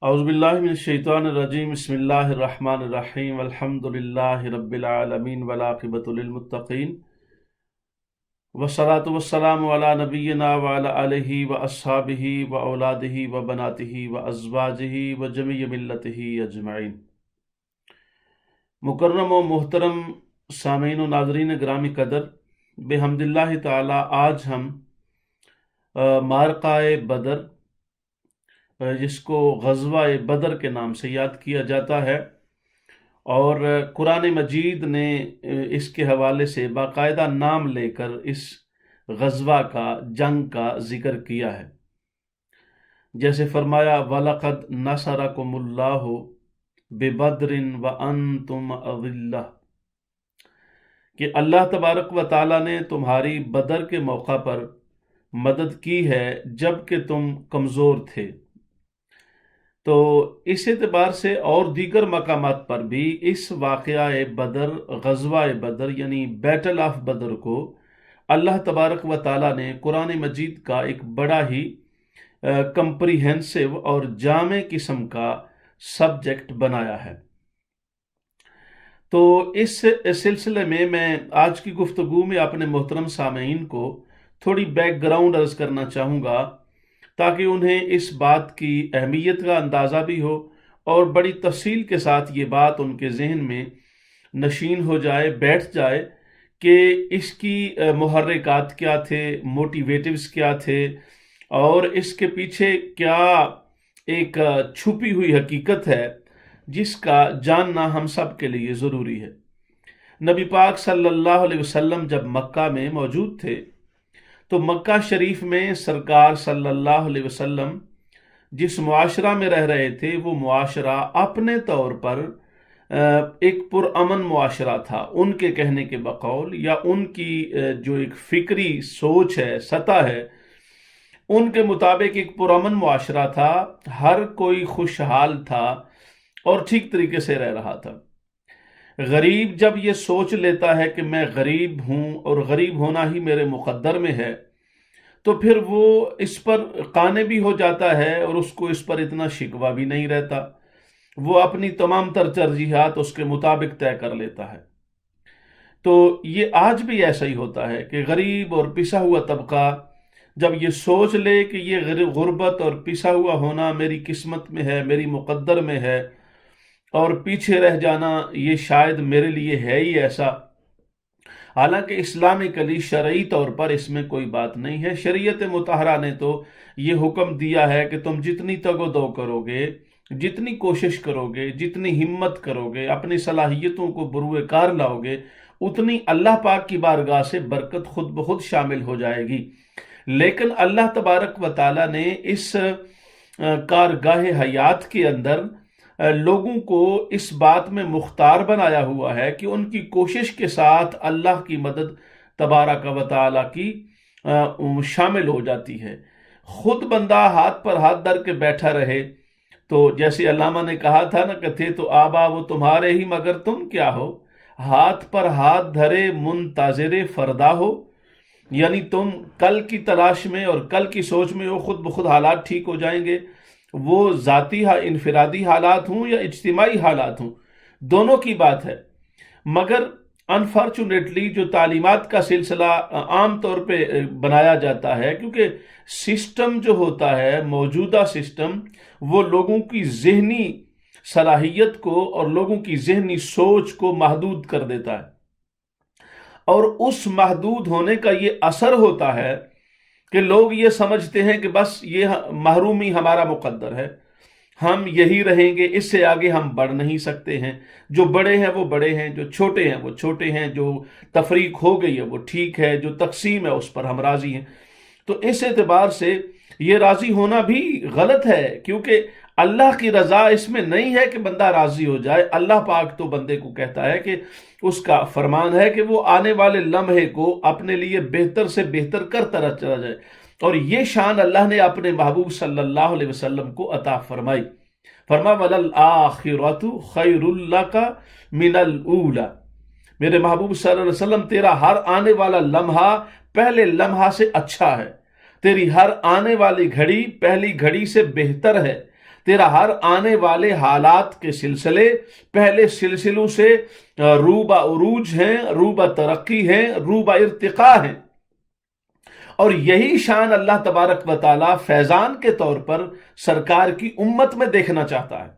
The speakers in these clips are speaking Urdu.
اعوذ باللہ من الشیطان الرجیم بسم اللہ الرحمن الرحیم الحمدللہ رب العالمین والعاقبۃ للمتقین والصلاة والسلام علی نبینا وعلی آلہ واصحابہ واولادہ وبناتہ وازواجہ وجمیع ملتہ اجمعین۔ مکرم و محترم سامعین و ناظرین گرامی قدر، بحمد اللہ تعالی آج ہم معرکہ بدر، جس کو غزوہ بدر کے نام سے یاد کیا جاتا ہے، اور قرآن مجید نے اس کے حوالے سے باقاعدہ نام لے کر اس غزوہ کا، جنگ کا ذکر کیا ہے۔ جیسے فرمایا وَلَقَدْ نَصَرَكُمُ اللَّهُ بِبَدْرٍ وَأَنْتُمْ أَذِلَّةٌ، کہ اللہ تبارک و تعالیٰ نے تمہاری بدر کے موقع پر مدد کی ہے جب کہ تم کمزور تھے۔ تو اس اعتبار سے اور دیگر مقامات پر بھی اس واقعہ بدر، غزوہ بدر یعنی بیٹل آف بدر کو اللہ تبارک و تعالیٰ نے قرآن مجید کا ایک بڑا ہی کمپریہنسو اور جامع قسم کا سبجیکٹ بنایا ہے۔ تو اس سلسلے میں آج کی گفتگو میں اپنے محترم سامعین کو تھوڑی بیک گراؤنڈ عرض کرنا چاہوں گا، تاکہ انہیں اس بات کی اہمیت کا اندازہ بھی ہو اور بڑی تفصیل کے ساتھ یہ بات ان کے ذہن میں نشین ہو جائے، بیٹھ جائے کہ اس کی محرکات کیا تھے، موٹیویٹیوز کیا تھے، اور اس کے پیچھے کیا ایک چھپی ہوئی حقیقت ہے جس کا جاننا ہم سب کے لیے ضروری ہے۔ نبی پاک صلی اللہ علیہ وسلم جب مکہ میں موجود تھے تو مکہ شریف میں سرکار صلی اللہ علیہ وسلم جس معاشرہ میں رہ رہے تھے، وہ معاشرہ اپنے طور پر ایک پرامن معاشرہ تھا، ان کے کہنے کے بقول، یا ان کی جو ایک فکری سوچ ہے، سطح ہے، ان کے مطابق ایک پرامن معاشرہ تھا، ہر کوئی خوشحال تھا اور ٹھیک طریقے سے رہ رہا تھا۔ غریب جب یہ سوچ لیتا ہے کہ میں غریب ہوں اور غریب ہونا ہی میرے مقدر میں ہے، تو پھر وہ اس پر قانع بھی ہو جاتا ہے اور اس کو اس پر اتنا شکوہ بھی نہیں رہتا، وہ اپنی تمام تر ترجیحات اس کے مطابق طے کر لیتا ہے۔ تو یہ آج بھی ایسا ہی ہوتا ہے کہ غریب اور پسا ہوا طبقہ جب یہ سوچ لے کہ یہ غربت اور پسا ہوا ہونا میری قسمت میں ہے، میری مقدر میں ہے، اور پیچھے رہ جانا یہ شاید میرے لیے ہے ہی ایسا، حالانکہ اسلامکلی شرعی طور پر اس میں کوئی بات نہیں ہے۔ شریعت مطہرہ نے تو یہ حکم دیا ہے کہ تم جتنی تگ و دو کرو گے، جتنی کوشش کرو گے، جتنی ہمت کرو گے، اپنی صلاحیتوں کو بروئے کار لاؤ گے، اتنی اللہ پاک کی بارگاہ سے برکت خود بخود شامل ہو جائے گی۔ لیکن اللہ تبارک و تعالیٰ نے اس کارگاہ حیات کے اندر لوگوں کو اس بات میں مختار بنایا ہوا ہے کہ ان کی کوشش کے ساتھ اللہ کی مدد تبارک و تعالیٰ کی شامل ہو جاتی ہے۔ خود بندہ ہاتھ پر ہاتھ دھر کے بیٹھا رہے تو جیسے علامہ نے کہا تھا نا کہ تھے تو آبا وہ تمہارے ہی مگر تم کیا ہو، ہاتھ پر ہاتھ دھرے منتظر فردا ہو، یعنی تم کل کی تلاش میں اور کل کی سوچ میں ہو، خود بخود حالات ٹھیک ہو جائیں گے، وہ ذاتی انفرادی حالات ہوں یا اجتماعی حالات ہوں، دونوں کی بات ہے۔ مگر انفارچونیٹلی جو تعلیمات کا سلسلہ عام طور پہ بنایا جاتا ہے، کیونکہ سسٹم جو ہوتا ہے، موجودہ سسٹم، وہ لوگوں کی ذہنی صلاحیت کو اور لوگوں کی ذہنی سوچ کو محدود کر دیتا ہے، اور اس محدود ہونے کا یہ اثر ہوتا ہے کہ لوگ یہ سمجھتے ہیں کہ بس یہ محرومی ہمارا مقدر ہے، ہم یہی رہیں گے، اس سے آگے ہم بڑھ نہیں سکتے ہیں، جو بڑے ہیں وہ بڑے ہیں، جو چھوٹے ہیں وہ چھوٹے ہیں، جو تفریق ہو گئی ہے وہ ٹھیک ہے، جو تقسیم ہے اس پر ہم راضی ہیں۔ تو اس اعتبار سے یہ راضی ہونا بھی غلط ہے، کیونکہ اللہ کی رضا اس میں نہیں ہے کہ بندہ راضی ہو جائے۔ اللہ پاک تو بندے کو کہتا ہے کہ اس کا فرمان ہے کہ وہ آنے والے لمحے کو اپنے لیے بہتر سے بہتر کرتا چلا جائے، اور یہ شان اللہ نے اپنے محبوب صلی اللہ علیہ وسلم کو عطا فرمائی۔ فرمایا وَلَلْآخِرَةُ خَيْرٌ لَكَ مِنَ الْأُولَى، میرے محبوب صلی اللہ علیہ وسلم تیرا ہر آنے والا لمحہ پہلے لمحہ سے اچھا ہے، تیری ہر آنے والی گھڑی پہلی گھڑی سے بہتر ہے، تیرا ہر آنے والے حالات کے سلسلے پہلے سلسلوں سے روبہ عروج ہیں، روبہ ترقی ہیں، روبہ ارتقاء ہیں، اور یہی شان اللہ تبارک و تعالی فیضان کے طور پر سرکار کی امت میں دیکھنا چاہتا ہے۔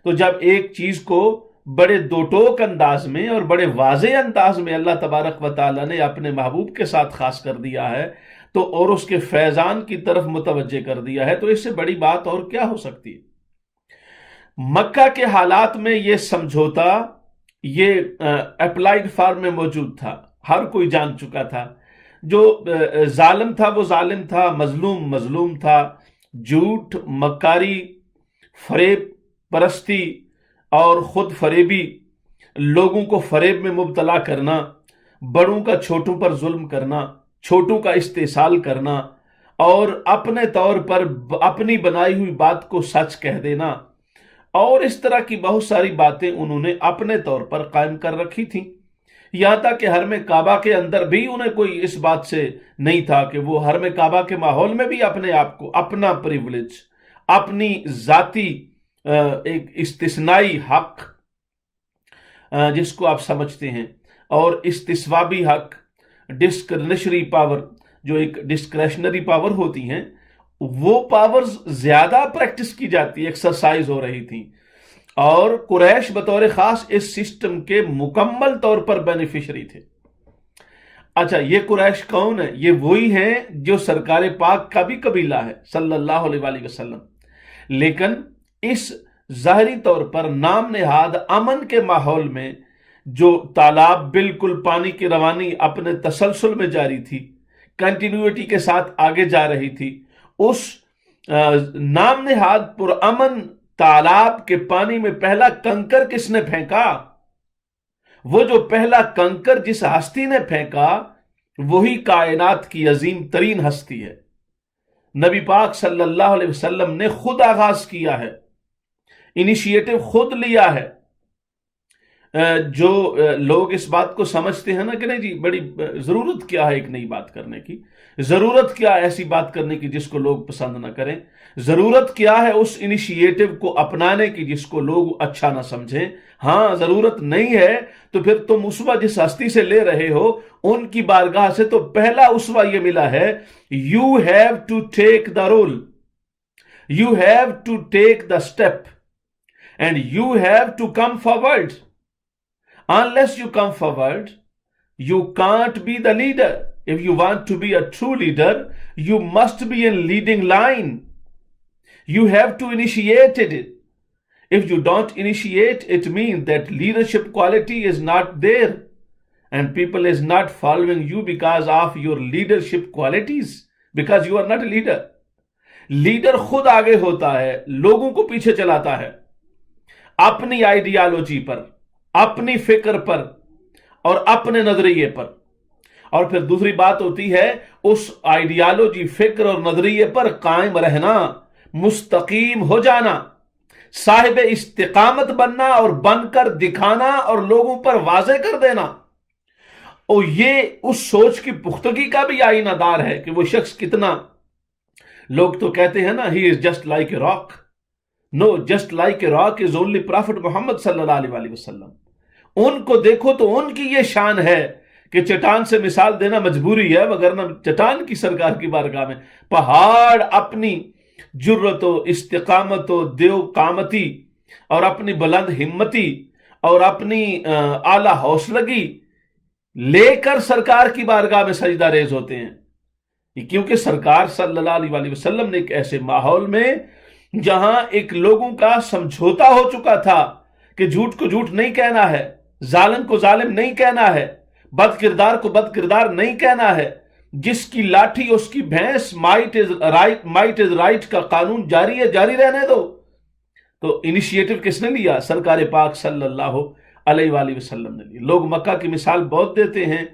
تو جب ایک چیز کو بڑے دو ٹوک انداز میں اور بڑے واضح انداز میں اللہ تبارک و تعالی نے اپنے محبوب کے ساتھ خاص کر دیا ہے تو اور اس کے فیضان کی طرف متوجہ کر دیا ہے، تو اس سے بڑی بات اور کیا ہو سکتی ہے؟ مکہ کے حالات میں یہ سمجھوتا یہ اپلائیڈ فارم میں موجود تھا، ہر کوئی جان چکا تھا، جو ظالم تھا وہ ظالم تھا، مظلوم مظلوم تھا، جھوٹ، مکاری، فریب پرستی اور خود فریبی، لوگوں کو فریب میں مبتلا کرنا، بڑوں کا چھوٹوں پر ظلم کرنا، چھوٹوں کا استحصال کرنا، اور اپنے طور پر اپنی بنائی ہوئی بات کو سچ کہہ دینا، اور اس طرح کی بہت ساری باتیں انہوں نے اپنے طور پر قائم کر رکھی تھیں، یہاں تک کہ حرم کعبہ کے اندر بھی انہیں کوئی اس بات سے نہیں تھا کہ وہ حرم کعبہ کے ماحول میں بھی اپنے آپ کو اپنا پریولیج، اپنی ذاتی ایک استثنائی حق جس کو آپ سمجھتے ہیں، اور استثوابی حق، ڈسکرشنری پاور، جو ایک ڈسکریشنری پاور ہوتی ہیں، وہ پاورز زیادہ پریکٹس کی جاتی، ایکسرسائز ہو رہی تھی، اور قریش بطور خاص اس سسٹم کے مکمل طور پر بینیفیشری تھے۔ اچھا، یہ قریش کون ہے؟ یہ وہی ہیں جو سرکار پاک کا بھی قبیلہ ہے صلی اللہ علیہ وآلہ وسلم، لیکن اس ظاہری طور پر نام نہاد امن کے ماحول میں جو تالاب بالکل پانی کی روانی اپنے تسلسل میں جاری تھی، کنٹینیوٹی کے ساتھ آگے جا رہی تھی، اس نام نہاد پرامن تالاب کے پانی میں پہلا کنکر کس نے پھینکا؟ وہ جو پہلا کنکر جس ہستی نے پھینکا وہی کائنات کی عظیم ترین ہستی ہے۔ نبی پاک صلی اللہ علیہ وسلم نے خود آغاز کیا ہے، انیشیٹو خود لیا ہے۔ جو لوگ اس بات کو سمجھتے ہیں نا کہ نہیں جی بڑی ضرورت کیا ہے ایک نئی بات کرنے کی، ضرورت کیا ہے ایسی بات کرنے کی جس کو لوگ پسند نہ کریں، ضرورت کیا ہے اس انیشیٹو کو اپنانے کی جس کو لوگ اچھا نہ سمجھیں، ہاں ضرورت نہیں ہے تو پھر تم اسوہ جس ہستی سے لے رہے ہو ان کی بارگاہ سے تو پہلا اسوہ یہ ملا ہے، you have to take the role, you have to take the step, and you have to come forward. Unless you come forward, you can't be the leader. If you want to be a true leader, you must be in leading line. You have to initiate it. If you don't initiate, it means that leadership quality is not there. And people is not following you because of your leadership qualities. Because you are not a leader. Leader خود آگے ہوتا ہے، لوگوں کو پیچھے چلاتا ہے، اپنی آئیڈیالوجی پر، اپنی فکر پر اور اپنے نظریے پر، اور پھر دوسری بات ہوتی ہے اس آئیڈیالوجی، فکر اور نظریے پر قائم رہنا، مستقیم ہو جانا، صاحب استقامت بننا اور بن کر دکھانا اور لوگوں پر واضح کر دینا۔ اور یہ اس سوچ کی پختگی کا بھی آئینہ دار ہے کہ وہ شخص کتنا، لوگ تو کہتے ہیں نا he is just like a rock, no, just like a rock is only prophet Muhammad صلی اللہ علیہ وآلہ وسلم۔ ان کو دیکھو تو ان کی یہ شان ہے کہ چٹان سے مثال دینا مجبوری ہے، وگرنہ چٹان کی سرکار کی بارگاہ میں پہاڑ اپنی جرت و استقامت و دیو قامتی اور اپنی بلند ہمتی اور اپنی اعلی حوصلگی لے کر سرکار کی بارگاہ میں سجدہ ریز ہوتے ہیں، کیونکہ سرکار صلی اللہ علیہ وآلہ وسلم نے ایک ایسے ماحول میں جہاں ایک لوگوں کا سمجھوتا ہو چکا تھا کہ جھوٹ کو جھوٹ نہیں کہنا ہے، ظالم کو ظالم نہیں کہنا ہے، بد کردار کو بد کردار نہیں کہنا ہے، جس کی لاٹھی اس کی بھینس، مائٹ از رائٹ کا قانون جاری ہے، جاری رہنے دو۔ تو انیشیٹو کس نے لیا؟ سرکار پاک صلی اللہ علیہ وآلہ وسلم نے لیا۔ لوگ مکہ کی مثال بہت دیتے ہیں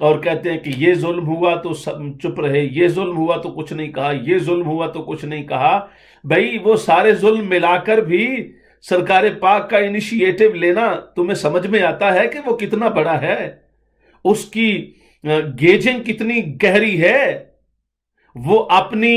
اور کہتے ہیں کہ یہ ظلم ہوا تو چپ رہے، یہ ظلم ہوا تو کچھ نہیں کہا، یہ ظلم ہوا تو کچھ نہیں کہا۔ بھئی وہ سارے ظلم ملا کر بھی سرکار پاک کا انیشیٹو لینا تمہیں سمجھ میں آتا ہے کہ وہ کتنا بڑا ہے، اس کی گیجنگ کتنی گہری ہے، وہ اپنی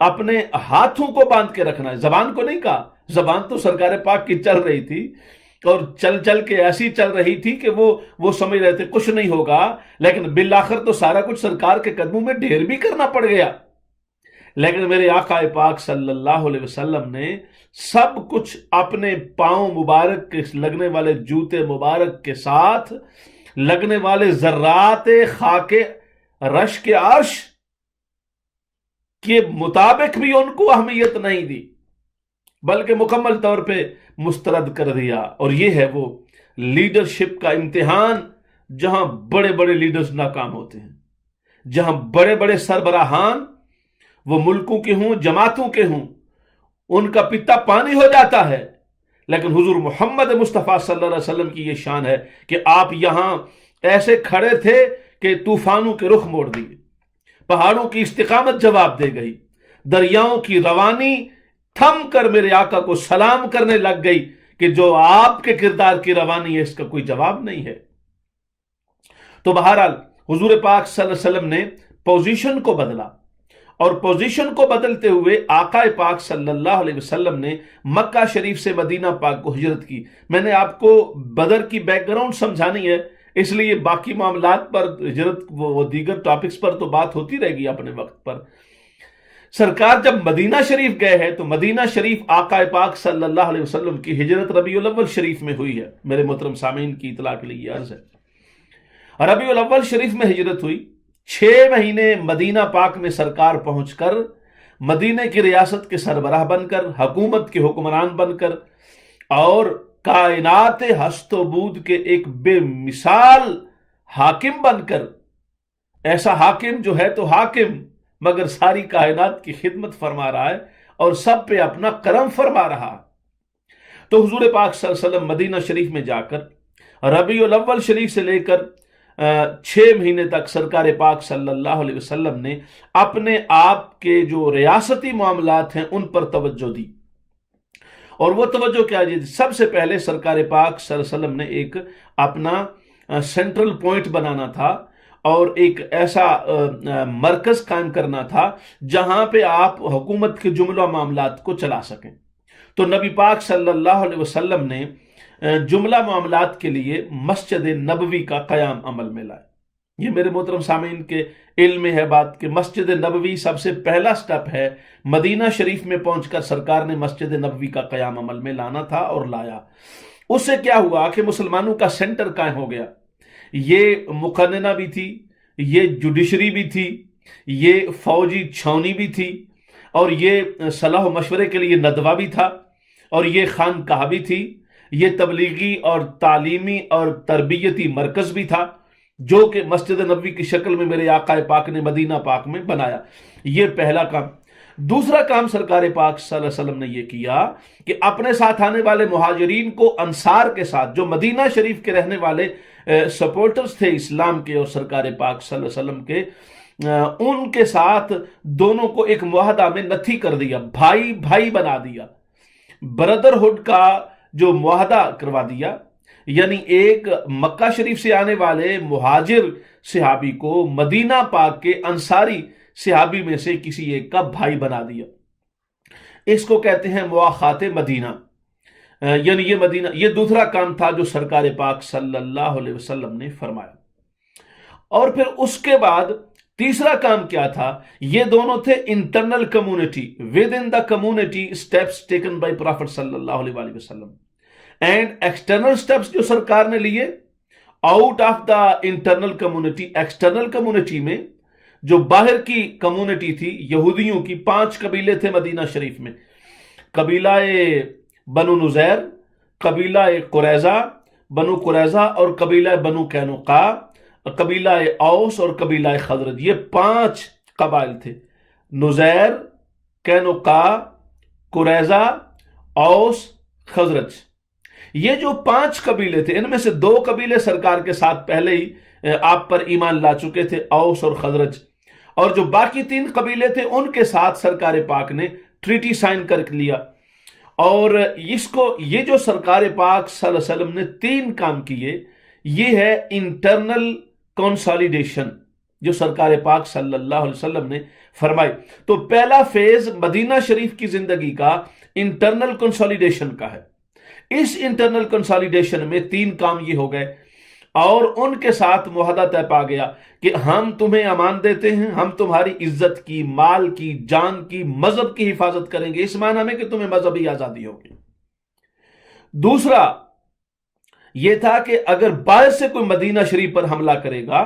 اپنے ہاتھوں کو باندھ کے رکھنا ہے، زبان کو نہیں کہا۔ زبان تو سرکار پاک کی چل رہی تھی اور چل چل کے ایسی چل رہی تھی کہ وہ سمجھ رہے تھے کچھ نہیں ہوگا، لیکن بالآخر تو سارا کچھ سرکار کے قدموں میں ڈھیر بھی کرنا پڑ گیا۔ لیکن میرے آقا پاک صلی اللہ علیہ وسلم نے سب کچھ اپنے پاؤں مبارک کے لگنے والے جوتے مبارک کے ساتھ لگنے والے ذرات خاک رش کے عرش کے مطابق بھی ان کو اہمیت نہیں دی، بلکہ مکمل طور پہ مسترد کر دیا۔ اور یہ ہے وہ لیڈرشپ کا امتحان جہاں بڑے بڑے لیڈرز ناکام ہوتے ہیں، جہاں بڑے بڑے سربراہان وہ ملکوں کے ہوں جماعتوں کے ہوں ان کا پتا پانی ہو جاتا ہے، لیکن حضور محمد مصطفیٰ صلی اللہ علیہ وسلم کی یہ شان ہے کہ آپ یہاں ایسے کھڑے تھے کہ طوفانوں کے رخ موڑ دیے، پہاڑوں کی استقامت جواب دے گئی، دریاؤں کی روانی تھم کر میرے آقا کو سلام کرنے لگ گئی کہ جو آپ کے کردار کی روانی ہے اس کا کوئی جواب نہیں ہے۔ تو بہرحال حضور پاک صلی اللہ علیہ وسلم نے پوزیشن کو بدلا، اور پوزیشن کو بدلتے ہوئے آقا پاک صلی اللہ علیہ وسلم نے مکہ شریف سے مدینہ پاک کو ہجرت کی۔ میں نے آپ کو بدر کی بیک گراؤنڈ سمجھانی ہے، اس لیے باقی معاملات پر ہجرت وہ دیگر ٹاپکس پر تو بات ہوتی رہے گی اپنے وقت پر۔ سرکار جب مدینہ شریف گئے ہیں تو مدینہ شریف آقا پاک صلی اللہ علیہ وسلم کی ہجرت ربیع الاول شریف میں ہوئی ہے۔ میرے محترم سامعین کی اطلاع کے لیے یہ عرض ہے، ربیع الاول شریف میں ہجرت ہوئی۔ 6 مہینے مدینہ پاک میں سرکار پہنچ کر مدینہ کی ریاست کے سربراہ بن کر، حکومت کے حکمران بن کر، اور کائنات ہست و بود کے ایک بے مثال حاکم بن کر، ایسا حاکم جو ہے تو حاکم مگر ساری کائنات کی خدمت فرما رہا ہے اور سب پہ اپنا کرم فرما رہا ہے۔ تو حضور پاک صلی اللہ علیہ وسلم مدینہ شریف میں جا کر ربیع الاول شریف سے لے کر 6 مہینے تک سرکار پاک صلی اللہ علیہ وسلم نے اپنے آپ کے جو ریاستی معاملات ہیں ان پر توجہ دی۔ اور وہ توجہ کیا جی؟ سب سے پہلے سرکار پاک صلی اللہ علیہ وسلم نے ایک اپنا سینٹرل پوائنٹ بنانا تھا اور ایک ایسا مرکز قائم کرنا تھا جہاں پہ آپ حکومت کے جملہ معاملات کو چلا سکیں۔ تو نبی پاک صلی اللہ علیہ وسلم نے جملہ معاملات کے لیے مسجد نبوی کا قیام عمل میں لائے۔ یہ میرے محترم سامعین کے علم میں ہے بات کہ مسجد نبوی سب سے پہلا سٹیپ ہے۔ مدینہ شریف میں پہنچ کر سرکار نے مسجد نبوی کا قیام عمل میں لانا تھا اور لایا۔ اس سے کیا ہوا کہ مسلمانوں کا سینٹر قائم ہو گیا۔ یہ مقننہ بھی تھی، یہ جوڈیشری بھی تھی، یہ فوجی چھاونی بھی تھی، اور یہ صلاح و مشورے کے لیے ندوہ بھی تھا، اور یہ خانقاہ بھی تھی، یہ تبلیغی اور تعلیمی اور تربیتی مرکز بھی تھا جو کہ مسجد نبوی کی شکل میں میرے آقا پاک نے مدینہ پاک میں بنایا۔ یہ پہلا کام۔ دوسرا کام سرکار پاک صلی اللہ علیہ وسلم نے یہ کیا کہ اپنے ساتھ آنے والے مہاجرین کو انصار کے ساتھ، جو مدینہ شریف کے رہنے والے سپورٹرز تھے اسلام کے اور سرکار پاک صلی اللہ علیہ وسلم کے، ان کے ساتھ دونوں کو ایک معاہدہ میں نتھی کر دیا، بھائی بھائی بنا دیا، برادرہڈ کا جو معاہدہ کروا دیا۔ یعنی ایک مکہ شریف سے آنے والے مہاجر صحابی کو مدینہ پاک کے انصاری صحابی میں سے کسی ایک کا بھائی بنا دیا۔ اس کو کہتے ہیں مواخات مدینہ۔ یعنی یہ دوسرا کام تھا جو سرکار پاک صلی اللہ علیہ وسلم نے فرمایا۔ اور پھر اس کے بعد تیسرا کام کیا تھا؟ یہ دونوں تھے internal community, within the community steps taken by prophet صلی اللہ علیہ وسلم، اینڈ ایکسٹرنل اسٹیپس جو سرکار نے لیے out of the internal community. External community میں جو باہر کی کمیونٹی تھی، یہودیوں کی 5 قبیلے تھے مدینہ شریف میں، قبیلہ بنو نزیر، قبیلہ قریظہ، بنو قریظہ، اور قبیلہ بنو قینقاع، قبیلہ اوس اور قبیلہ خزرج۔ یہ 5 قبائل تھے، نزیر، قینقاع، قریظہ، اوس، خزرج۔ یہ جو 5 قبیلے تھے، ان میں سے 2 قبیلے سرکار کے ساتھ پہلے ہی آپ پر ایمان لا چکے تھے، اوس اور خزرج، اور جو باقی 3 قبیلے تھے ان کے ساتھ سرکار پاک نے ٹریٹی سائن کر لیا۔ اور یہ جو سرکار پاک صلی اللہ علیہ وسلم نے 3 کام کیے، یہ ہے انٹرنل کنسالیڈیشن، جو سرکار پاک صلی اللہ علیہ وسلم نے فرمائی۔ تو پہلا فیز مدینہ شریف کی زندگی کا انٹرنل کنسولیڈیشن کا ہے۔ اس انٹرنل کنسولیڈیشن میں 3 کام یہ ہو گئے، اور ان کے ساتھ معاہدہ طے پا گیا کہ ہم تمہیں امان دیتے ہیں، ہم تمہاری عزت کی، مال کی، جان کی، مذہب کی حفاظت کریں گے، اس معنی میں کہ تمہیں مذہبی آزادی ہوگی۔ دوسرا یہ تھا کہ اگر باہر سے کوئی مدینہ شریف پر حملہ کرے گا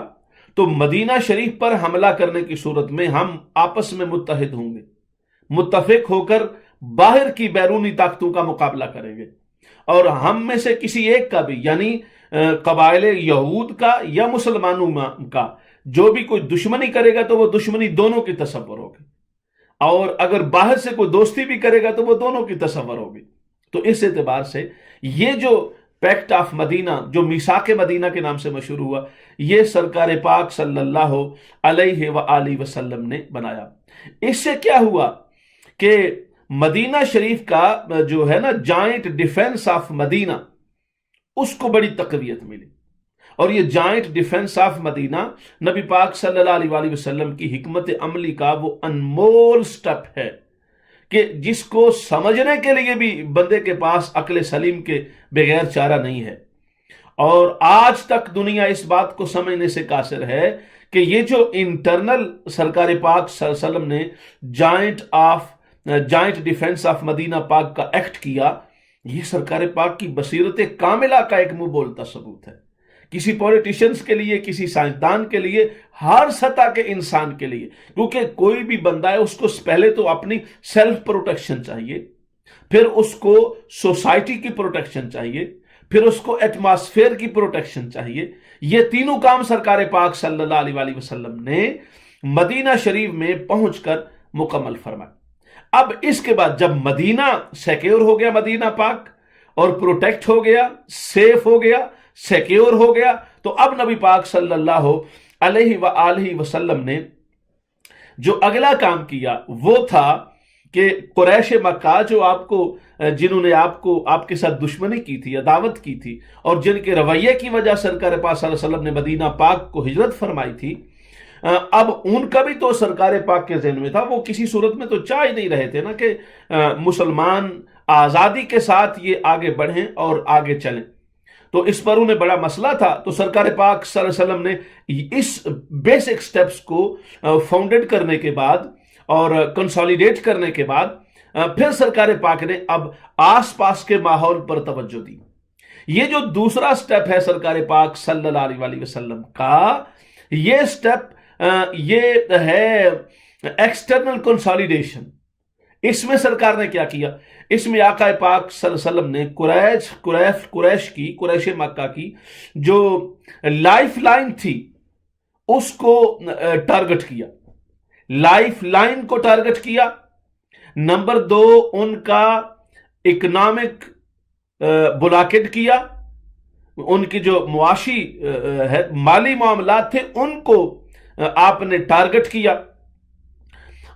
تو مدینہ شریف پر حملہ کرنے کی صورت میں ہم آپس میں متحد ہوں گے، متفق ہو کر باہر کی بیرونی طاقتوں کا مقابلہ کریں گے، اور ہم میں سے کسی ایک کا بھی، یعنی قبائل یہود کا یا مسلمانوں کا، جو بھی کوئی دشمنی کرے گا تو وہ دشمنی دونوں کی تصور ہوگی، اور اگر باہر سے کوئی دوستی بھی کرے گا تو وہ دونوں کی تصور ہوگی۔ تو اس اعتبار سے یہ جو پیکٹ آف مدینہ، جو میثاق مدینہ کے نام سے مشہور ہوا، یہ سرکار پاک صلی اللہ علیہ وآلہ وسلم نے بنایا۔ اس سے کیا ہوا کہ مدینہ شریف کا جو ہے نا جائنٹ ڈیفنس آف مدینہ، اس کو بڑی تقویت ملی، اور یہ جائنٹ ڈیفنس آف مدینہ نبی پاک صلی اللہ علیہ وآلہ وسلم کی حکمت عملی کا وہ انمول سٹیپ ہے کہ جس کو سمجھنے کے لیے بھی بندے کے پاس عقل سلیم کے بغیر چارہ نہیں ہے، اور آج تک دنیا اس بات کو سمجھنے سے قاصر ہے کہ یہ جو انٹرنل سرکار پاک صلی اللہ علیہ وسلم نے جائنٹ ڈیفنس آف مدینہ پاک کا ایکٹ کیا، یہ سرکار پاک کی بصیرت کاملہ کا ایک منہ بولتا ثبوت ہے۔ کسی پولیٹیشنز کے لیے، کسی سائنسدان کے لیے، ہر سطح کے انسان کے لیے، کیونکہ کوئی بھی بندہ ہے اس کو پہلے تو اپنی سیلف پروٹیکشن چاہیے، پھر اس کو سوسائٹی کی پروٹیکشن چاہیے، پھر اس کو ایٹماسفیئر کی پروٹیکشن چاہیے۔ یہ تینوں کام سرکار پاک صلی اللہ علیہ وآلہ وسلم نے مدینہ شریف میں پہنچ کر مکمل فرمایا۔ اب اس کے بعد جب مدینہ سیکیور ہو گیا، مدینہ پاک، اور پروٹیکٹ ہو گیا، سیف ہو گیا، سیکیور ہو گیا، تو اب نبی پاک صلی اللہ علیہ وآلہ وسلم نے جو اگلا کام کیا وہ تھا کہ قریش مکہ جو جنہوں نے آپ کے ساتھ دشمنی کی تھی، عداوت کی تھی، اور جن کے رویے کی وجہ سرکار پاک صلی اللہ علیہ وسلم نے مدینہ پاک کو ہجرت فرمائی تھی، اب ان کا بھی تو سرکار پاک کے ذہن میں تھا، وہ کسی صورت میں تو چاہ ہی نہیں رہے تھے نا کہ مسلمان آزادی کے ساتھ یہ آگے بڑھیں اور آگے چلیں، تو اس پر انہیں بڑا مسئلہ تھا۔ تو سرکار پاک صلی اللہ علیہ وسلم نے اس بیسک سٹیپس کو فاؤنڈیڈ کرنے کے بعد اور کنسولیڈیٹ کرنے کے بعد پھر سرکار پاک نے اب آس پاس کے ماحول پر توجہ دی۔ یہ جو دوسرا سٹیپ ہے سرکار پاک صلی اللہ علیہ وآلہ وسلم کا، یہ سٹیپ یہ ہے ایکسٹرنل کنسولیڈیشن۔ اس میں سرکار نے کیا کیا؟ اس میں آقا پاک صلی اللہ علیہ وسلم نے قریش مکہ کی جو لائف لائن تھی اس کو ٹارگٹ کیا، لائف لائن کو ٹارگٹ کیا۔ نمبر 2، ان کا اکنامک بلاکٹ کیا، ان کی جو معاشی مالی معاملات تھے ان کو آپ نے ٹارگٹ کیا۔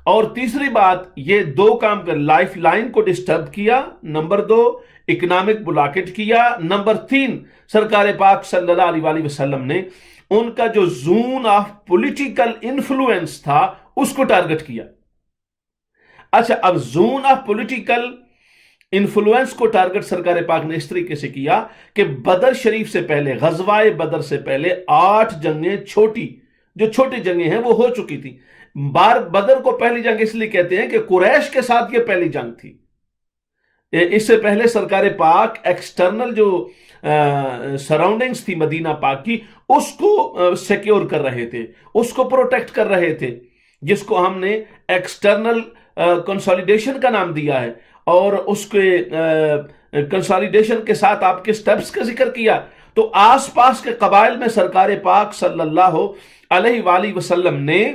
اور تیسری بات، یہ 2 کام کر، لائف لائن کو ڈسٹرب کیا، نمبر 2 اکنامک بلاکٹ کیا، نمبر 3 سرکار پاک صلی اللہ علیہ وآلہ وسلم نے ان کا جو زون آف پولیٹیکل انفلوئنس تھا اس کو ٹارگٹ کیا۔ اچھا، اب زون آف پولیٹیکل انفلوئنس کو ٹارگٹ سرکار پاک نے اس طریقے سے کیا کہ بدر شریف سے پہلے، غزوہ بدر سے پہلے 8 جنگیں چھوٹی جنگیں ہیں وہ ہو چکی تھی۔ بدر کو پہلی جنگ اس لیے کہتے ہیں کہ قریش کے ساتھ یہ پہلی جنگ تھی۔ اس سے پہلے سرکار پاک ایکسٹرنل جو سراؤنڈنگز تھی مدینہ پاک کی اس کو سیکیور کر رہے تھے، اس کو پروٹیکٹ کر رہے تھے، جس کو ہم نے ایکسٹرنل کنسولیڈیشن کا نام دیا ہے، اور اس کے کنسولیڈیشن کے ساتھ آپ کے سٹیپس کا ذکر کیا۔ تو آس پاس کے قبائل میں سرکار پاک صلی اللہ علیہ وآلہ وسلم نے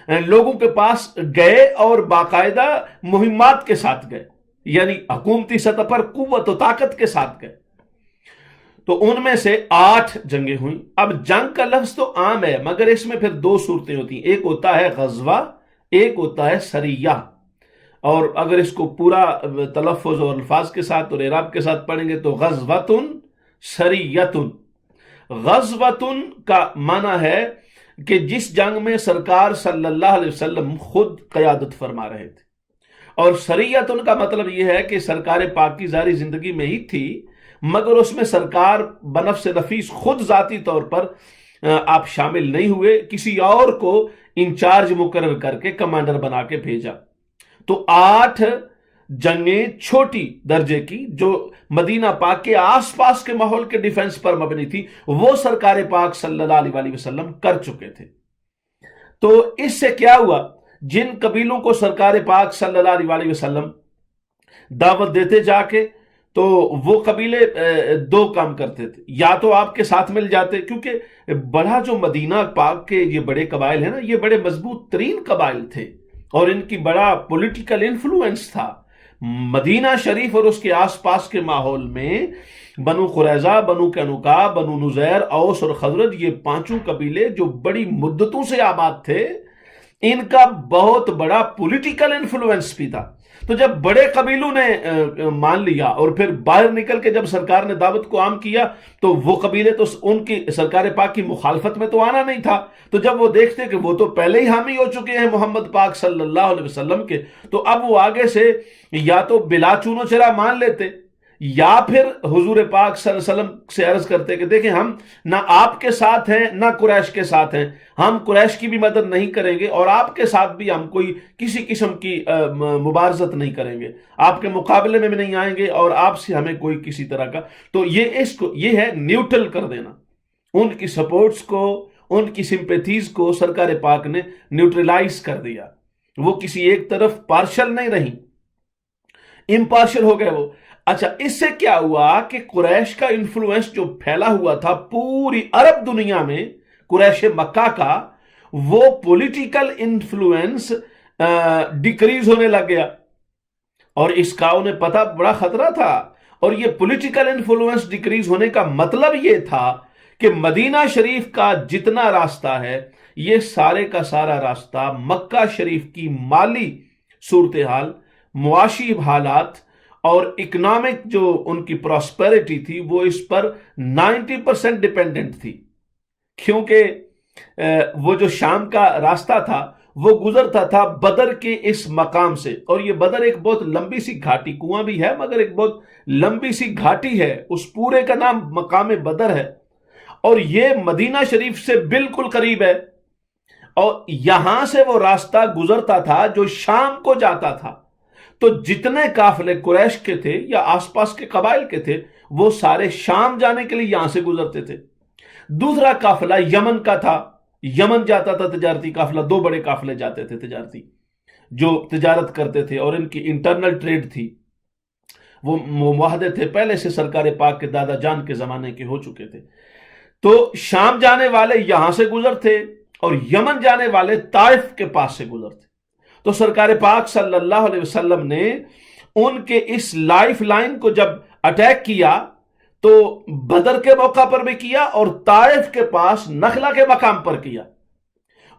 لوگوں کے پاس گئے اور باقاعدہ مہمات کے ساتھ گئے، یعنی حکومتی سطح پر قوت و طاقت کے ساتھ گئے۔ تو ان میں سے 8 جنگیں ہوئیں۔ اب جنگ کا لفظ تو عام ہے، مگر اس میں پھر 2 صورتیں ہوتی ہیں، ایک ہوتا ہے غزوہ، ایک ہوتا ہے سریہ۔ اور اگر اس کو پورا تلفظ اور الفاظ کے ساتھ اور اعراب کے ساتھ پڑھیں گے تو غزوۃ سریۃ۔ غزوۃ کا معنی ہے کہ جس جنگ میں سرکار صلی اللہ علیہ وسلم خود قیادت فرما رہے تھے، اور شریعت ان کا مطلب یہ ہے کہ سرکار پاک کی ظاہری زندگی میں ہی تھی، مگر اس میں سرکار بنفس نفیس خود ذاتی طور پر آپ شامل نہیں ہوئے، کسی اور کو انچارج مقرر کر کے کمانڈر بنا کے بھیجا۔ تو 8 جنگیں چھوٹی درجے کی جو مدینہ پاک کے آس پاس کے ماحول کے ڈیفنس پر مبنی تھی، وہ سرکار پاک صلی اللہ علیہ وسلم کر چکے تھے۔ تو اس سے کیا ہوا، جن قبیلوں کو سرکار پاک صلی اللہ علیہ وسلم دعوت دیتے جا کے، تو وہ قبیلے 2 کام کرتے تھے، یا تو آپ کے ساتھ مل جاتے، کیونکہ بڑا جو مدینہ پاک کے یہ بڑے قبائل ہیں نا، یہ بڑے مضبوط ترین قبائل تھے اور ان کی بڑا پولیٹیکل انفلوئنس تھا۔ مدینہ شریف اور اس کے آس پاس کے ماحول میں بنو قریظہ، بنو قینقاع، بنو نذیر، اوس اور خزرج، یہ 5 قبیلے جو بڑی مدتوں سے آباد تھے، ان کا بہت بڑا پولیٹیکل انفلوئنس بھی تھا۔ تو جب بڑے قبیلوں نے مان لیا اور پھر باہر نکل کے جب سرکار نے دعوت کو عام کیا، تو وہ قبیلے تو ان کی سرکار پاک کی مخالفت میں تو آنا نہیں تھا۔ تو جب وہ دیکھتے کہ وہ تو پہلے ہی حامی ہو چکے ہیں محمد پاک صلی اللہ علیہ وسلم کے، تو اب وہ آگے سے یا تو بلا چون و چرا مان لیتے، یا پھر حضور پاک صلی اللہ علیہ وسلم سے عرض کرتے کہ دیکھیں ہم نہ آپ کے ساتھ ہیں نہ قریش کے ساتھ ہیں، ہم قریش کی بھی مدد نہیں کریں گے اور آپ کے ساتھ بھی ہم کوئی کسی قسم کی مبارزت نہیں کریں گے، آپ کے مقابلے میں بھی نہیں آئیں گے اور آپ سے ہمیں کوئی کسی طرح کا۔ تو یہ ہے نیوٹرل کر دینا، ان کی سپورٹس کو، ان کی سمپیتھیز کو سرکار پاک نے نیوٹرلائز کر دیا، وہ کسی ایک طرف پارشل نہیں رہی، امپارشل ہو گئے وہ۔ اچھا، اس سے کیا ہوا کہ قریش کا انفلوئنس جو پھیلا ہوا تھا پوری عرب دنیا میں، قریش مکہ کا، وہ پولیٹیکل انفلوئنس ڈیکریز ہونے لگ گیا، اور اس کا انہیں پتہ بڑا خطرہ تھا۔ اور یہ پولیٹیکل انفلوئنس ڈیکریز ہونے کا مطلب یہ تھا کہ مدینہ شریف کا جتنا راستہ ہے، یہ سارے کا سارا راستہ مکہ شریف کی مالی صورتحال، معاشی حالات اور اکنامک جو ان کی پراسپیرٹی تھی، وہ اس پر 90% ڈیپینڈنٹ تھی، کیونکہ وہ جو شام کا راستہ تھا وہ گزرتا تھا بدر کے اس مقام سے، اور یہ بدر ایک بہت لمبی سی گھاٹی، کنواں بھی ہے مگر ایک بہت لمبی سی گھاٹی ہے، اس پورے کا نام مقام بدر ہے، اور یہ مدینہ شریف سے بالکل قریب ہے، اور یہاں سے وہ راستہ گزرتا تھا جو شام کو جاتا تھا۔ تو جتنے قافلے قریش کے تھے یا آس پاس کے قبائل کے تھے، وہ سارے شام جانے کے لیے یہاں سے گزرتے تھے۔ دوسرا قافلہ یمن کا تھا، یمن جاتا تھا تجارتی قافلہ، 2 بڑے قافلے جاتے تھے تجارتی، جو تجارت کرتے تھے، اور ان کی انٹرنل ٹریڈ تھی، وہ معاہدے تھے پہلے سے سرکار پاک کے دادا جان کے زمانے کے ہو چکے تھے۔ تو شام جانے والے یہاں سے گزرتے اور یمن جانے والے طائف کے پاس سے گزرتے۔ تو سرکار پاک صلی اللہ علیہ وسلم نے ان کے اس لائف لائن کو جب اٹیک کیا تو بدر کے موقع پر بھی کیا اور طائف کے پاس نخلا کے مقام پر کیا۔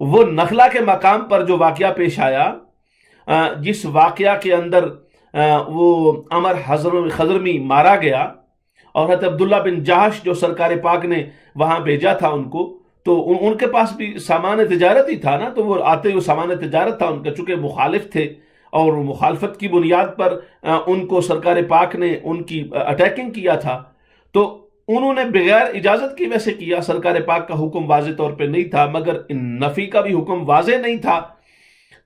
وہ نخلا کے مقام پر جو واقعہ پیش آیا، جس واقعہ کے اندر وہ عمر خضرمی مارا گیا، اور حضرت عبداللہ بن جہش جو سرکار پاک نے وہاں بھیجا تھا ان کو، تو ان کے پاس بھی سامان تجارت ہی تھا نا، تو وہ آتے ہوئے سامان تجارت تھا ان کا، چونکہ مخالف تھے اور مخالفت کی بنیاد پر ان کو سرکار پاک نے ان کی اٹیکنگ کیا تھا، تو انہوں نے بغیر اجازت کی ویسے کیا، سرکار پاک کا حکم واضح طور پہ نہیں تھا، مگر نفی کا بھی حکم واضح نہیں تھا،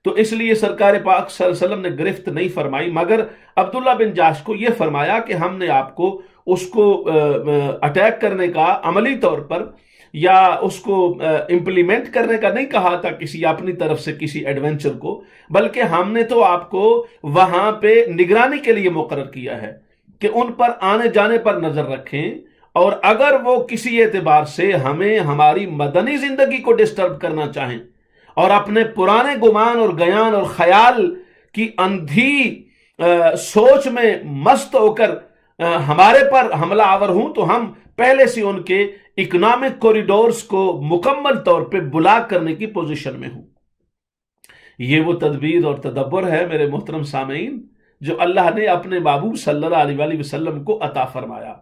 تو اس لیے سرکار پاک صلی اللہ علیہ وسلم نے گرفت نہیں فرمائی، مگر عبداللہ بن جاش کو یہ فرمایا کہ ہم نے آپ کو اس کو اٹیک کرنے کا عملی طور پر یا اس کو امپلیمنٹ کرنے کا نہیں کہا تھا کسی اپنی طرف سے کسی ایڈونچر کو، بلکہ ہم نے تو آپ کو وہاں پہ نگرانی کے لیے مقرر کیا ہے کہ ان پر آنے جانے پر نظر رکھیں، اور اگر وہ کسی اعتبار سے ہمیں ہماری مدنی زندگی کو ڈسٹرب کرنا چاہیں اور اپنے پرانے گمان اور گیان اور خیال کی اندھی سوچ میں مست ہو کر ہمارے پر حملہ آور ہوں، تو ہم پہلے سے ان کے اکنامک کوریڈورز کو مکمل طور پہ بلاک کرنے کی پوزیشن میں ہوں۔ یہ وہ تدبیر اور تدبر ہے میرے محترم سامعین جو اللہ نے اپنے محبوب صلی اللہ علیہ وسلم کو عطا فرمایا،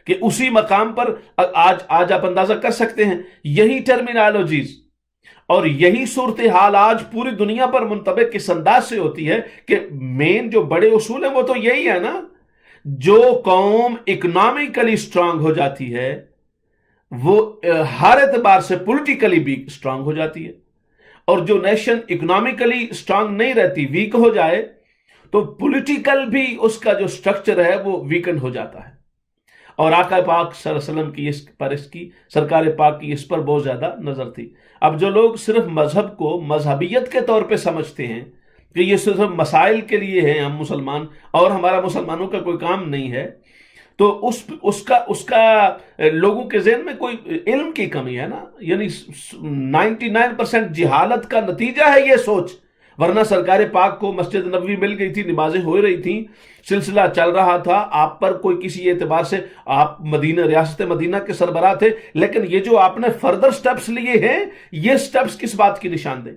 کہ اسی مقام پر آج آپ اندازہ کر سکتے ہیں، یہی ٹرمینالوجیز اور یہی صورتحال آج پوری دنیا پر منطبق کس انداز سے ہوتی ہے کہ مین جو بڑے اصول ہیں وہ تو یہی ہے نا، جو قوم اکنامکلی اسٹرانگ ہو جاتی ہے وہ ہر اعتبار سے پولیٹیکلی بھی اسٹرانگ ہو جاتی ہے، اور جو نیشن اکنامکلی اسٹرانگ نہیں رہتی، ویک ہو جائے، تو پولیٹیکل بھی اس کا جو سٹرکچر ہے وہ ویکنڈ ہو جاتا ہے۔ اور آقا پاک صلی اللہ علیہ وسلم کی سرکار پاک کی اس پر بہت زیادہ نظر تھی۔ اب جو لوگ صرف مذہب کو مذہبیت کے طور پہ سمجھتے ہیں کہ یہ صرف مسائل کے لیے ہیں ہم مسلمان اور ہمارا مسلمانوں کا کوئی کام نہیں ہے، تو اس کا لوگوں کے ذہن میں کوئی علم کی کمی ہے نا، یعنی 99% جہالت کا نتیجہ ہے یہ سوچ، ورنہ سرکار پاک کو مسجد نبوی مل گئی تھی، نمازیں ہو رہی تھیں، سلسلہ چل رہا تھا، آپ پر کوئی کسی اعتبار سے آپ ریاست مدینہ کے سربراہ تھے، لیکن یہ جو آپ نے فردر سٹیپس لیے ہیں، یہ سٹیپس کس بات کی نشاندہی؟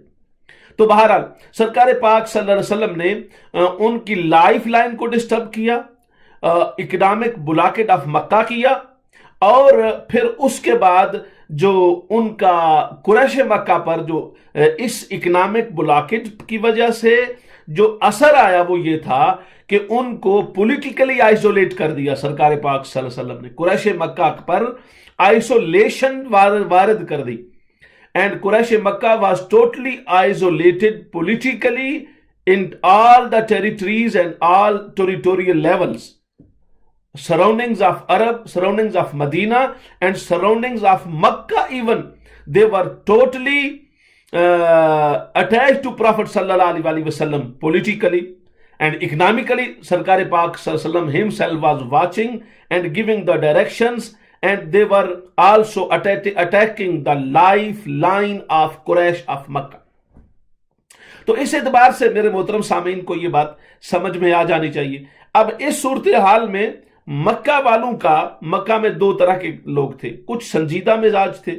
تو بہرحال سرکار پاک صلی اللہ علیہ وسلم نے ان کی لائف لائن کو ڈسٹرب کیا، اکنامک بلاکٹ آف مکہ کیا، اور پھر اس کے بعد جو ان کا قریش مکہ پر جو اس اکنامک بلاکٹ کی وجہ سے جو اثر آیا وہ یہ تھا کہ ان کو پولیٹیکلی آئسولیٹ کر دیا سرکار پاک صلی اللہ علیہ وسلم نے، قریش مکہ پر آئسولیشن وارد کر دی، and Quraysh Mecca was totally isolated politically in all the territories and all territorial levels, surroundings of Arab, surroundings of Medina, and surroundings of Makkah even, they were totally attached to Prophet sallallahu alaihi wasallam politically and economically. Sarkar Pak sallallahu alaihi wasallam himself was watching and giving the directions, and they were also attacking the lifeline of Quraysh of Makkah. تو اس اعتبار سے میرے محترم سامعین کو یہ بات سمجھ میں آ جانی چاہیے۔ اب اس صورتحال میں مکہ والوں کا، مکہ میں دو طرح کے لوگ تھے، کچھ سنجیدہ مزاج تھے،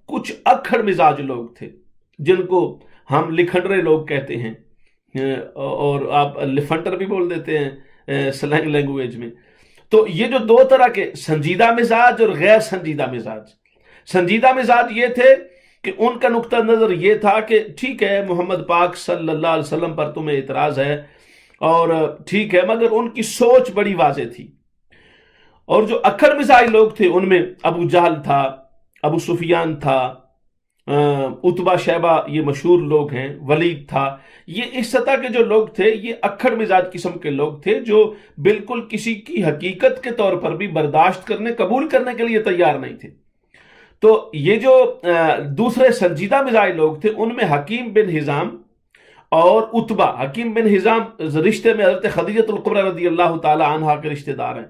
کچھ اکھڑ مزاج لوگ تھے، جن کو ہم لکھنڈرے لوگ کہتے ہیں، اور آپ لفنٹر بھی بول دیتے ہیں سلینگ لینگویج میں۔ تو یہ جو دو طرح کے سنجیدہ مزاج اور غیر سنجیدہ مزاج، سنجیدہ مزاج یہ تھے کہ ان کا نقطہ نظر یہ تھا کہ ٹھیک ہے محمد پاک صلی اللہ علیہ وسلم پر تمہیں اعتراض ہے اور ٹھیک ہے، مگر ان کی سوچ بڑی واضح تھی۔ اور جو اکھڑ مزاج لوگ تھے ان میں ابو جہل تھا، ابو سفیان تھا، عتبہ شیبہ یہ مشہور لوگ ہیں، ولید تھا، یہ اس سطح کے جو لوگ تھے یہ اکھڑ مزاج قسم کے لوگ تھے جو بالکل کسی کی حقیقت کے طور پر بھی برداشت کرنے، قبول کرنے کے لیے تیار نہیں تھے۔ تو یہ جو دوسرے سنجیدہ مزاج لوگ تھے ان میں حکیم بن حزام اور عتبہ، حکیم بن حزام رشتے میں حضرت خدیجہ الکبریٰ رضی اللہ تعالی عنہا کے رشتہ دار ہیں،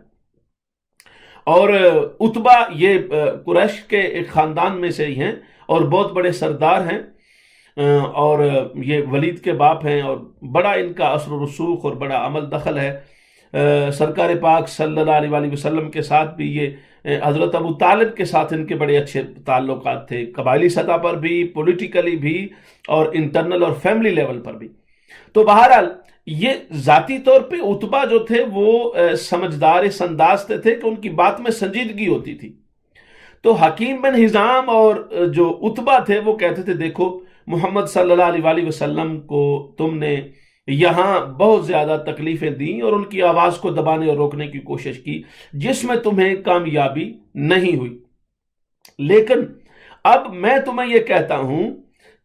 اور عتبہ یہ قریش کے ایک خاندان میں سے ہی ہیں اور بہت بڑے سردار ہیں، اور یہ ولید کے باپ ہیں، اور بڑا ان کا اثر و رسوخ اور بڑا عمل دخل ہے۔ سرکار پاک صلی اللہ علیہ وسلم کے ساتھ بھی یہ حضرت ابو طالب کے ساتھ ان کے بڑے اچھے تعلقات تھے، قبائلی سطح پر بھی، پولیٹیکلی بھی، اور انٹرنل اور فیملی لیول پر بھی۔ تو بہرحال یہ ذاتی طور پہ عتبہ جو تھے وہ سمجھدار اس انداز تھے کہ ان کی بات میں سنجیدگی ہوتی تھی۔ تو حکیم بن حزام اور جو عتبہ تھے وہ کہتے تھے دیکھو محمد صلی اللہ علیہ وسلم کو تم نے یہاں بہت زیادہ تکلیفیں دیں اور ان کی آواز کو دبانے اور روکنے کی کوشش کی، جس میں تمہیں کامیابی نہیں ہوئی، لیکن اب میں تمہیں یہ کہتا ہوں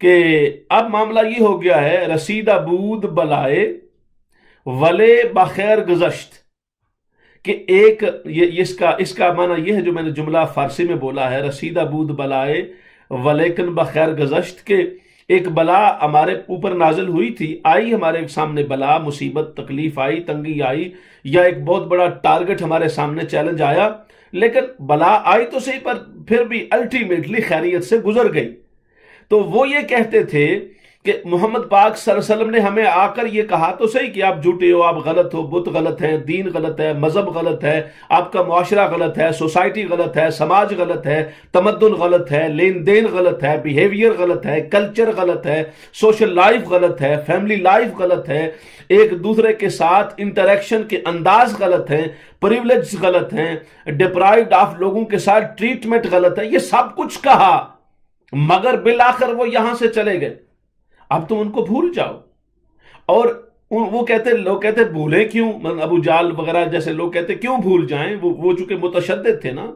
کہ اب معاملہ یہ ہو گیا ہے، رسیدہ بود بلائے ولے بخیر گزشت، کہ ایک اس کا معنی یہ ہے جو میں نے جملہ فارسی میں بولا ہے، رسیدہ بود بلائے ولیکن بخیر گزشت، کہ ایک بلا ہمارے اوپر نازل ہوئی تھی، آئی ہمارے سامنے بلا، مصیبت، تکلیف آئی، تنگی آئی، یا ایک بہت بڑا ٹارگٹ ہمارے سامنے چیلنج آیا، لیکن بلا آئی تو صحیح پر پھر بھی الٹیمیٹلی خیریت سے گزر گئی۔ تو وہ یہ کہتے تھے کہ محمد پاک صلی اللہ علیہ وسلم نے ہمیں آ کر یہ کہا تو صحیح کہ آپ جھوٹے ہو، آپ غلط ہو، بت غلط ہے، دین غلط ہے، مذہب غلط ہے، آپ کا معاشرہ غلط ہے، سوسائٹی غلط ہے، سماج غلط ہے، تمدن غلط ہے، لین دین غلط ہے، بیہیویئر غلط ہے، کلچر غلط ہے، سوشل لائف غلط ہے، فیملی لائف غلط ہے، ایک دوسرے کے ساتھ انٹریکشن کے انداز غلط ہیں، پریولیج غلط ہیں، ڈپرائیوڈ آف لوگوں کے ساتھ ٹریٹمنٹ غلط ہے، یہ سب کچھ کہا، مگر بالآخر وہ یہاں سے چلے گئے. اب تم ان کو بھول جاؤ. اور وہ لوگ کہتے بھولیں کیوں؟ ابو جال وغیرہ جیسے لوگ کہتے کیوں بھول جائیں؟ وہ چونکہ متشدد تھے نا،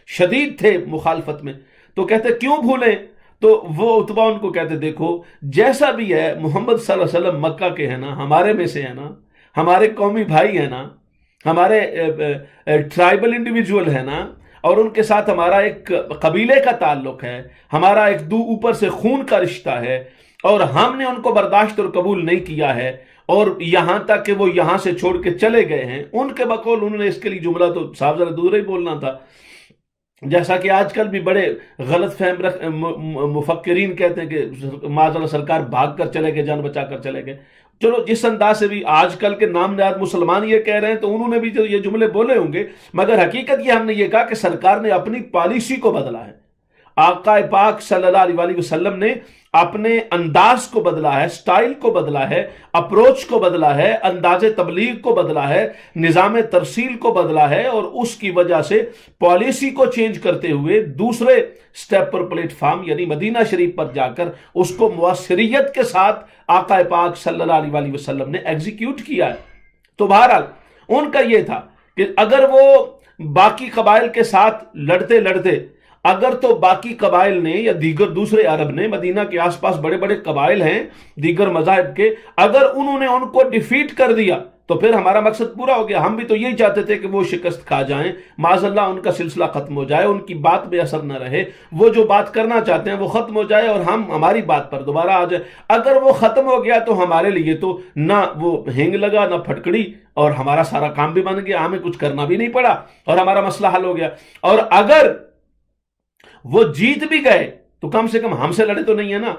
شدید تھے مخالفت میں، تو کہتے کیوں بھولیں؟ تو وہ عتبہ ان کو کہتے دیکھو جیسا بھی ہے محمد صلی اللہ علیہ وسلم مکہ کے ہیں نا، ہمارے میں سے ہیں نا، ہمارے قومی بھائی ہیں نا، ہمارے ٹرائبل انڈیویجول ہیں نا، اور ان کے ساتھ ہمارا ایک قبیلے کا تعلق ہے، ہمارا ایک اوپر سے خون کا رشتہ ہے، اور ہم نے ان کو برداشت اور قبول نہیں کیا ہے، اور یہاں تک کہ وہ یہاں سے چھوڑ کے چلے گئے ہیں. ان کے بقول انہوں نے اس کے لیے جملہ تو صاف ذرا دور ہی بولنا تھا، جیسا کہ آج کل بھی بڑے غلط فہم مفکرین کہتے ہیں کہ معاذ اللہ سرکار بھاگ کر چلے گئے، جان بچا کر چلے گئے. چلو جس انداز سے بھی آج کل کے نام نہاد مسلمان یہ کہہ رہے ہیں تو انہوں نے بھی جو یہ جملے بولے ہوں گے، مگر حقیقت یہ ہم نے یہ کہا کہ سرکار نے اپنی پالیسی کو بدلا ہے. آقا پاک صلی اللہ علیہ وسلم نے اپنے انداز کو بدلا ہے، سٹائل کو بدلا ہے، اپروچ کو بدلا ہے، انداز تبلیغ کو بدلا ہے، نظام ترسیل کو بدلا ہے، اور اس کی وجہ سے پالیسی کو چینج کرتے ہوئے دوسرے سٹیپ پر پلیٹ فارم یعنی مدینہ شریف پر جا کر اس کو مؤثریت کے ساتھ آقا پاک صلی اللہ علیہ وسلم نے ایگزیکیوٹ کیا ہے. تو بہرحال ان کا یہ تھا کہ اگر وہ باقی قبائل کے ساتھ لڑتے لڑتے، اگر تو باقی قبائل نے یا دیگر دوسرے عرب نے، مدینہ کے آس پاس بڑے بڑے قبائل ہیں دیگر مذاہب کے، اگر انہوں نے ان کو ڈیفیٹ کر دیا تو پھر ہمارا مقصد پورا ہو گیا. ہم بھی تو یہی چاہتے تھے کہ وہ شکست کھا جائیں، معاذ اللہ ان کا سلسلہ ختم ہو جائے، ان کی بات بے اثر نہ رہے، وہ جو بات کرنا چاہتے ہیں وہ ختم ہو جائے اور ہم ہماری بات پر دوبارہ آ جائے. اگر وہ ختم ہو گیا تو ہمارے لیے تو نہ وہ ہینگ لگا نہ پھٹکڑی، اور ہمارا سارا کام بھی بن گیا، ہمیں کچھ کرنا بھی نہیں پڑا اور ہمارا مسئلہ حل ہو گیا. اور اگر وہ جیت بھی گئے تو کم سے کم ہم سے لڑے تو نہیں ہے نا.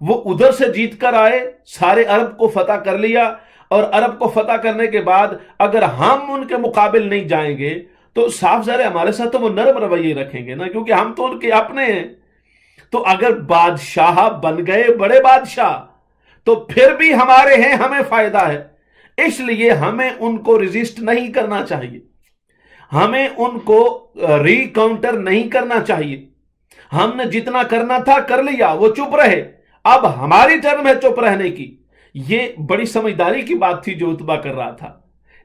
وہ ادھر سے جیت کر آئے، سارے عرب کو فتح کر لیا، اور عرب کو فتح کرنے کے بعد اگر ہم ان کے مقابل نہیں جائیں گے تو صاف ظاہر ہمارے ساتھ تو وہ نرم رویے رکھیں گے نا، کیونکہ ہم تو ان کے اپنے ہیں. تو اگر بادشاہ بن گئے بڑے بادشاہ تو پھر بھی ہمارے ہیں، ہمیں فائدہ ہے. اس لیے ہمیں ان کو ریزسٹ نہیں کرنا چاہیے، ہمیں ان کو ری کاؤنٹر نہیں کرنا چاہیے. ہم نے جتنا کرنا تھا کر لیا، وہ چپ رہے، اب ہماری ٹرن ہے چپ رہنے کی. یہ بڑی سمجھداری کی بات تھی جو عتبہ کر رہا تھا،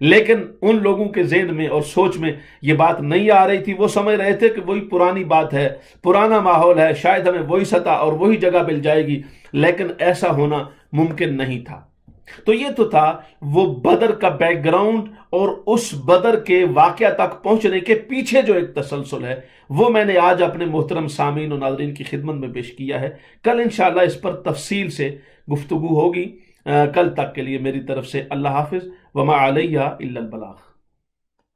لیکن ان لوگوں کے ذہن میں اور سوچ میں یہ بات نہیں آ رہی تھی. وہ سمجھ رہے تھے کہ وہی پرانی بات ہے، پرانا ماحول ہے، شاید ہمیں وہی سطح اور وہی جگہ مل جائے گی، لیکن ایسا ہونا ممکن نہیں تھا. تو یہ تو تھا وہ بدر کا بیک گراؤنڈ، اور اس بدر کے واقعہ تک پہنچنے کے پیچھے جو ایک تسلسل ہے وہ میں نے آج اپنے محترم سامعین و ناظرین کی خدمت میں پیش کیا ہے. کل انشاءاللہ اس پر تفصیل سے گفتگو ہوگی. کل تک کے لیے میری طرف سے اللہ حافظ، وما علیہ الا البلاغ.